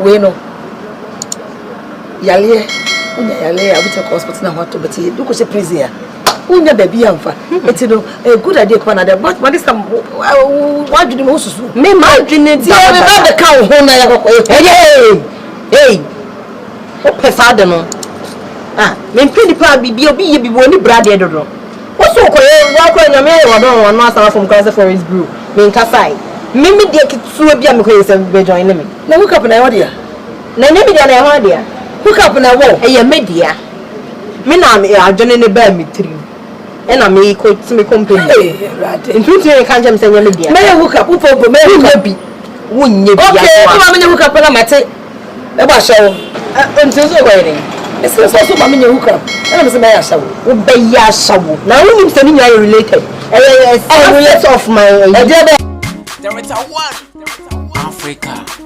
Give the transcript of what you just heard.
we no yale unya yale abuta hospital na hoto but you go say prison ya unya baby amfa eti no a good idea kwa na but this time what do you want to me ma dwene ti e ba de ka ho na ya kokko hey o pesade no me mpedi pa bibi obi ye bibi oni brade dodo wo so ko ye wa ko nyame ye wodon won no asama from Cancer Forest Brew me nkasai mimi de kitu bia me ko yesa be join me na hook up na yo dia na ne bi dia na ho dia hook up na wo e ye media me na me adwene ne ba me tiri e na me ko timi company ntutu e kan jam senya media me hook up upo me hook up bi wonye bia okay ko ma me hook up na mate e ba show ntutu ko ire ese so ma me hook up e na me se me ya show wo be ya show na wonim se ni you related related of my There is a one Africa.